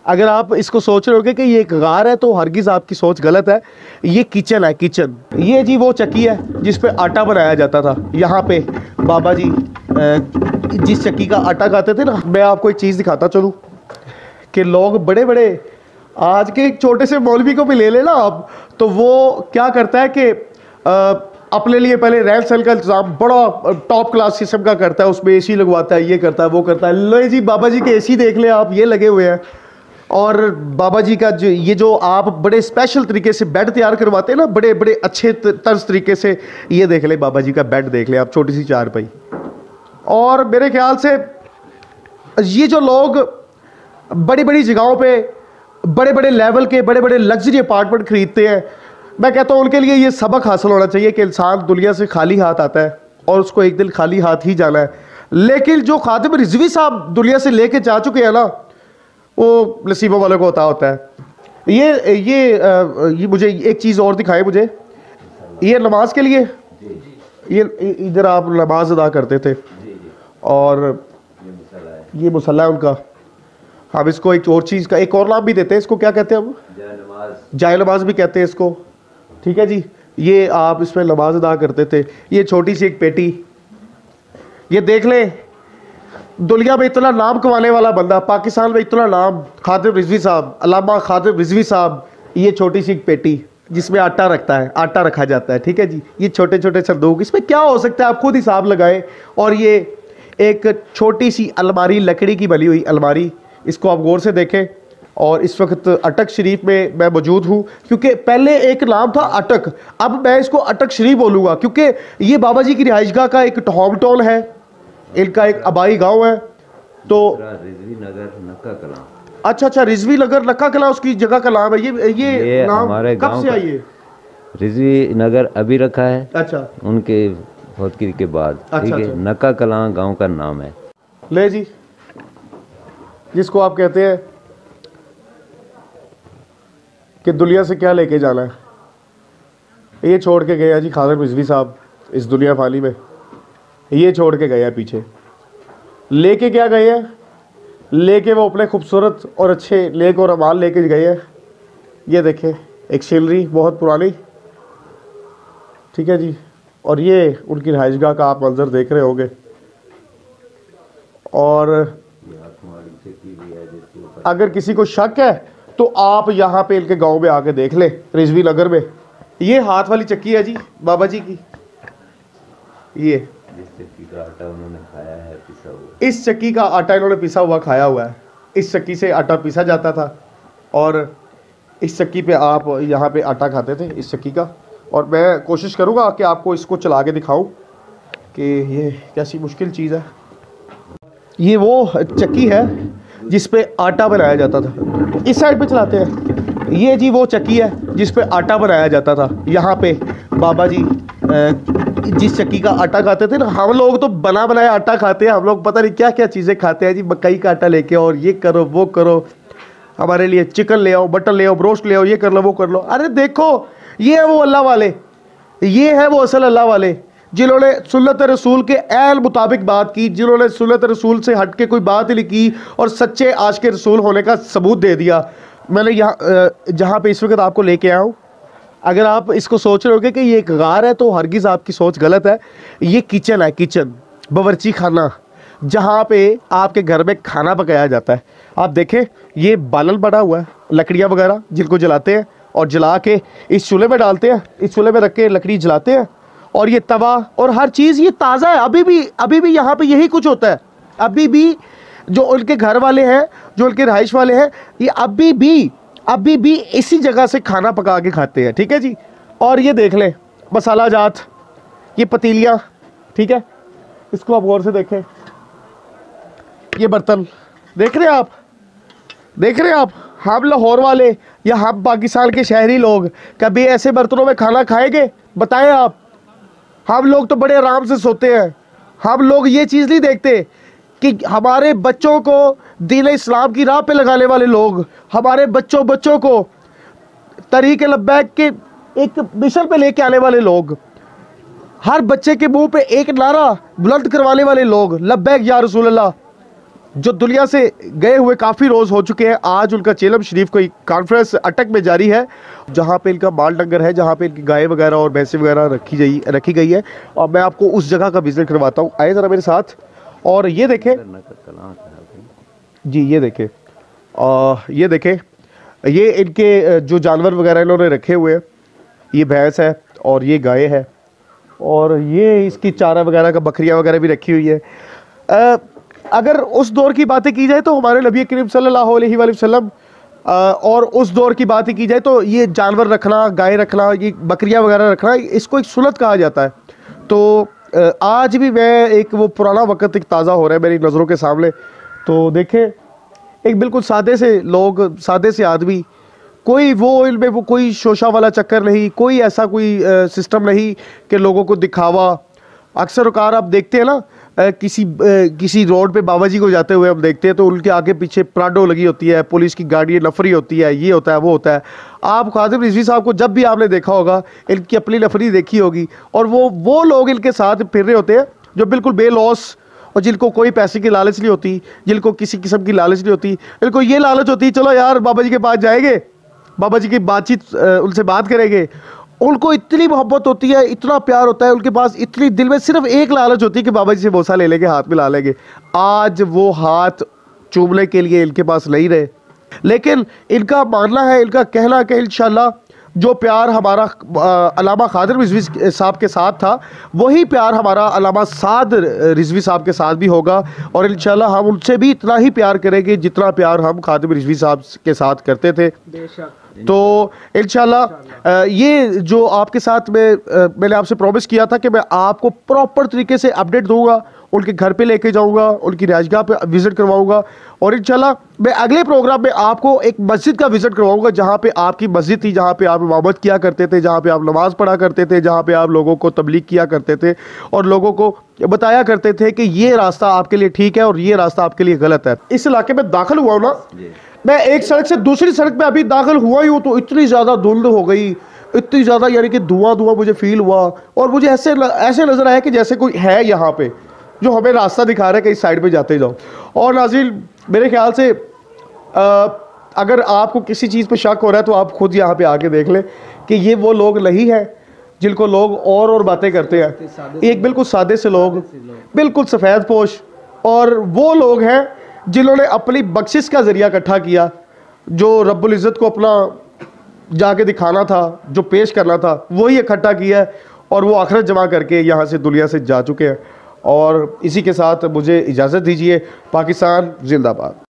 अगर आप इसको सोच रहे होगे कि ये एक गार है तो हरगिज़ आपकी सोच गलत है। ये किचन है, किचन। ये जी वो चक्की है जिस पे आटा बनाया जाता था। यहाँ पे बाबा जी जिस चक्की का आटा खाते थे ना, मैं आपको एक चीज़ दिखाता चलूँ कि लोग बड़े बड़े, आज के एक छोटे से मौलवी को भी ले लेना आप, तो वो क्या करता है कि अपने लिए पहले रहन सहन का इंतजाम बड़ा टॉप क्लास किस्म का करता है, उसमें एसी लगवाता है, ये करता है वो करता है। लो जी बाबा जी के एसी देख ले आप, ये लगे हुए हैं। और बाबा जी का जो आप बड़े स्पेशल तरीके से बेड तैयार करवाते हैं ना, बड़े बड़े अच्छे तर्ज तरीके से, ये देख ले बाबा जी का बेड देख ले आप, छोटी सी चारपाई। और मेरे ख्याल से ये जो लोग बड़ी बड़ी जगहों पे बड़े बड़े लेवल के बड़े बड़े लग्जरी अपार्टमेंट खरीदते हैं, मैं कहता हूँ उनके लिए ये सबक हासिल होना चाहिए कि इंसान दुनिया से खाली हाथ आता है और उसको एक दिन खाली हाथ ही जाना है। लेकिन जो खातिम रिजवी साहब दुनिया से लेके जा चुके हैं ना, वो नसीबों वालों को होता है। ये मुझे एक चीज़ और दिखाए मुझे, ये नमाज के लिए, ये इधर आप नमाज अदा करते थे और ये मुसल्ला है उनका। हम इसको एक और चीज़ का एक और नाम भी देते हैं, इसको क्या कहते हैं हम? जाय नमाज भी कहते हैं इसको, ठीक है जी। ये आप इसमें नमाज अदा करते थे। ये छोटी सी एक पेटी, ये देख लें, दुनिया में इतना नाम कमाने वाला बंदा, पाकिस्तान में इतना नाम, खातिम रिजवी साहब, अल्लामा खातिम रिजवी साहब। ये छोटी सी एक पेटी जिसमें आटा रखता है, आटा रखा जाता है, ठीक है जी। ये छोटे छोटे संदूक, इसमें क्या हो सकता है आप खुद हिसाब लगाएं। और ये एक छोटी सी अलमारी, लकड़ी की बनी हुई अलमारी, इसको आप गौर से देखें। और इस वक्त अटक शरीफ में मैं मौजूद हूँ, क्योंकि पहले एक नाम था अटक, अब मैं इसको अटक शरीफ बोलूँगा, क्योंकि ये बाबा जी की रिहाइशगाह का एक होम टाउन है, इनका एक आबाई गांव है। तो रिजवी नगर नक्का कलां। अच्छा, रिजवी नगर नक्का कलां उसकी जगह का नाम है। ये नाम हमारे कब से आई है? रिजवी नगर अभी रखा है, अच्छा, उनके फौतगी के बाद, ठीक है। नक्का कलां गांव का नाम है। ले जी, जिसको आप कहते हैं कि दुनिया से क्या लेके जाना है, ये छोड़ के गए हैं जी खातिम रिजवी साहब इस दुनिया फानी में। ये छोड़ के गए हैं पीछे, लेके क्या गए हैं? लेके वो अपने खूबसूरत और अच्छे लेक और अमाल लेके गए हैं। ये देखें, एक शिलरी बहुत पुरानी, ठीक है जी। और ये उनकी रिहाइशगाह का आप मंजर देख रहे होंगे। और अगर किसी को शक है तो आप यहाँ पे इनके गांव में आके देख ले, रिजवी नगर में। ये हाथ वाली चक्की है जी बाबा जी की। ये जिस चक्की का आटा उन्होंने खाया है, पिसा हुआ, इस चक्की का आटा इन्होंने पिसा हुआ खाया हुआ है। इस चक्की से आटा पिसा जाता था और इस चक्की पे आप यहाँ पे आटा खाते थे, इस चक्की का। और मैं कोशिश करूँगा कि आपको इसको चला के दिखाऊँ कि ये कैसी मुश्किल चीज़ है। ये वो चक्की है जिस पे आटा बनाया जाता था। इस साइड पे चलाते हैं। ये जी वो चक्की है जिस पे आटा बनाया जाता था। यहाँ पे बाबा जी जिस चक्की का आटा खाते थे ना, हम लोग तो बना बनाया आटा खाते हैं, हम लोग पता नहीं क्या क्या चीज़ें खाते हैं जी। मकई का आटा लेके और ये करो वो करो, हमारे लिए चिकन ले आओ, मटन ले आओ, ब्रोस्ट ले आओ, ये कर लो वो कर लो। अरे देखो, ये है वो अल्लाह वाले, ये है वो असल अल्लाह वाले जिन्होंने सुन्नत रसूल के ऐन मुताबिक बात की, जिन्होंने सुन्नत रसूल से हट के कोई बात ही नहीं की और सच्चे आशिक रसूल होने का सबूत दे दिया। मैंने यहाँ जहाँ पे इस वक्त आपको लेके आया हूँ, अगर आप इसको सोच रहे होगे कि ये एक गार है तो हरगिज़ आपकी सोच गलत है। ये किचन है, किचन, बावर्ची खाना, जहाँ पे आपके घर में खाना पकाया जाता है। आप देखें, ये बालन बना हुआ है, लकड़ियाँ वगैरह जिनको जलाते हैं और जला के इस चूल्हे में डालते हैं, इस चूल्हे में रख के लकड़ी जलाते हैं। और ये तवा और हर चीज़ ये ताज़ा है। अभी भी यहाँ पे यही कुछ होता है। अभी भी जो उनके घर वाले हैं, जो उनके रहाइश वाले हैं, ये अभी भी इसी जगह से खाना पका के खाते हैं, ठीक है जी। और ये देख लें मसाला जात, ये पतीलियाँ, ठीक है, इसको आप गौर से देखें। ये बर्तन देख रहे हैं आप, हम लाहौर वाले या हम पाकिस्तान के शहरी लोग कभी ऐसे बर्तनों में खाना खाएंगे? बताएं आप। हम लोग तो बड़े आराम से सोते हैं। हम लोग ये चीज़ नहीं देखते कि हमारे बच्चों को दीन इस्लाम की राह पे लगाने वाले लोग, हमारे बच्चों को तरीक़ लब्बैक के एक मिशन पे लेके आने वाले लोग, हर बच्चे के मुंह पे एक नारा बुलंद करवाने वाले लोग, लब्बैक या रसूल अल्लाह, जो दुनिया से गए हुए काफ़ी रोज़ हो चुके हैं, आज उनका चेलम शरीफ कोई कॉन्फ्रेंस अटक में जारी है, जहाँ पे इनका माल डंगर है, जहाँ पे इनकी गाय वगैरह और भैंसें वगैरह रखी गई है। और मैं आपको उस जगह का विजिट करवाता हूँ, आए ज़रा मेरे साथ। और ये देखें जी, ये देखें, ये देखें, ये इनके जो जानवर वगैरह इन्होंने रखे हुए हैं, ये भैंस है और ये गाय है, और ये इसकी चारा वगैरह का बकरियां वगैरह भी रखी हुई है। अगर उस दौर की बातें की जाए तो हमारे नबी करीम सल्लल्लाहु अलैहि वसल्लम, और उस दौर की बातें की जाए तो ये जानवर रखना, गाय रखना, ये बकरियां वगैरह रखना, इसको एक सुन्नत कहा जाता है। तो आज भी मैं एक वो पुराना वक़्त एक ताज़ा हो रहा है मेरी नज़रों के सामने। तो देखें, एक बिल्कुल सादे से लोग, सादे से आदमी, कोई वो इनमें वो कोई शोशा वाला चक्कर नहीं, कोई ऐसा कोई सिस्टम नहीं कि लोगों को दिखावा। अक्सर औकार आप देखते हैं ना, किसी रोड पे बाबा जी को जाते हुए हम देखते हैं तो उनके आगे पीछे प्राडो लगी होती है, पुलिस की गाड़ी नफरी होती है, ये होता है वो होता है। आप खादिम रिजवी साहब को जब भी आपने देखा होगा, इनकी अपनी नफरी देखी होगी, और वो लोग इनके साथ फिर रहे होते हैं जो बिल्कुल बेलॉस, और जिनको कोई पैसे की लालच नहीं होती, जिनको किसी किस्म की लालच नहीं होती, इनको ये लालच होती है चलो यार बाबा जी के पास जाएंगे, बाबा जी की बातचीत, उनसे बात करेंगे। उनको इतनी मोहब्बत होती है, इतना प्यार होता है उनके पास, इतनी दिल में सिर्फ एक लालच होती है कि बाबा जी से बोसा ले लेंगे, हाथ में ला लेंगे। आज वो हाथ चूमने के लिए इनके पास नहीं रहे, लेकिन इनका मानना है, इनका कहना है कि इंशाल्लाह जो प्यार हमारा अल्लामा खादिर रिजवी साहब के साथ था, वही प्यार हमारा अल्लामा साद रिजवी साहब के साथ भी होगा, और इंशाल्लाह हम उनसे भी इतना ही प्यार करेंगे जितना प्यार हम खादिम रिजवी साहब के साथ करते थे। तो इंशाल्लाह ये जो आपके साथ मैंने आपसे प्रॉमिस किया था कि मैं आपको प्रॉपर तरीके से अपडेट दूंगा, उनके घर पे लेके जाऊंगा, उनकी रिहाइशगाह पे विज़िट करवाऊंगा, और इंशाल्लाह मैं अगले प्रोग्राम में आपको एक मस्जिद का विज़िट करवाऊंगा, जहाँ पे आपकी मस्जिद थी, जहाँ पे आप इमामत किया करते थे, जहाँ पे आप नमाज़ पढ़ा करते थे, जहाँ पे आप लोगों को तबलीग किया करते थे और लोगों को बताया करते थे कि ये रास्ता आपके लिए ठीक है और ये रास्ता आपके लिए गलत है। इस इलाके में दाखिल हुआ हूँ ना मैं, एक सड़क से दूसरी सड़क पे अभी दाखिल हुआ ही हूँ तो इतनी ज़्यादा धुंध हो गई, इतनी ज़्यादा, यानी कि धुआं मुझे फील हुआ, और मुझे ऐसे नज़र आया कि जैसे कोई है यहाँ पे जो हमें रास्ता दिखा रहा है कि इस साइड पे जाते जाओ। और नाज़रीन, मेरे ख्याल से अगर आपको किसी चीज़ पे शक हो रहा है तो आप खुद यहाँ पे आके देख लें कि ये वो लोग नहीं हैं जिनको लोग और बातें करते हैं। एक बिल्कुल सादे से लोग, बिल्कुल सफ़ेद पोश, और वो लोग हैं जिन्होंने अपनी बख्शिश का ज़रिया इकट्ठा किया, जो रब्बुल इज़्ज़त को अपना जाके दिखाना था, जो पेश करना था, वही इकट्ठा किया है, और वो आखिरत जमा करके यहाँ से दुनिया से जा चुके हैं। और इसी के साथ मुझे इजाज़त दीजिए। पाकिस्तान जिंदाबाद।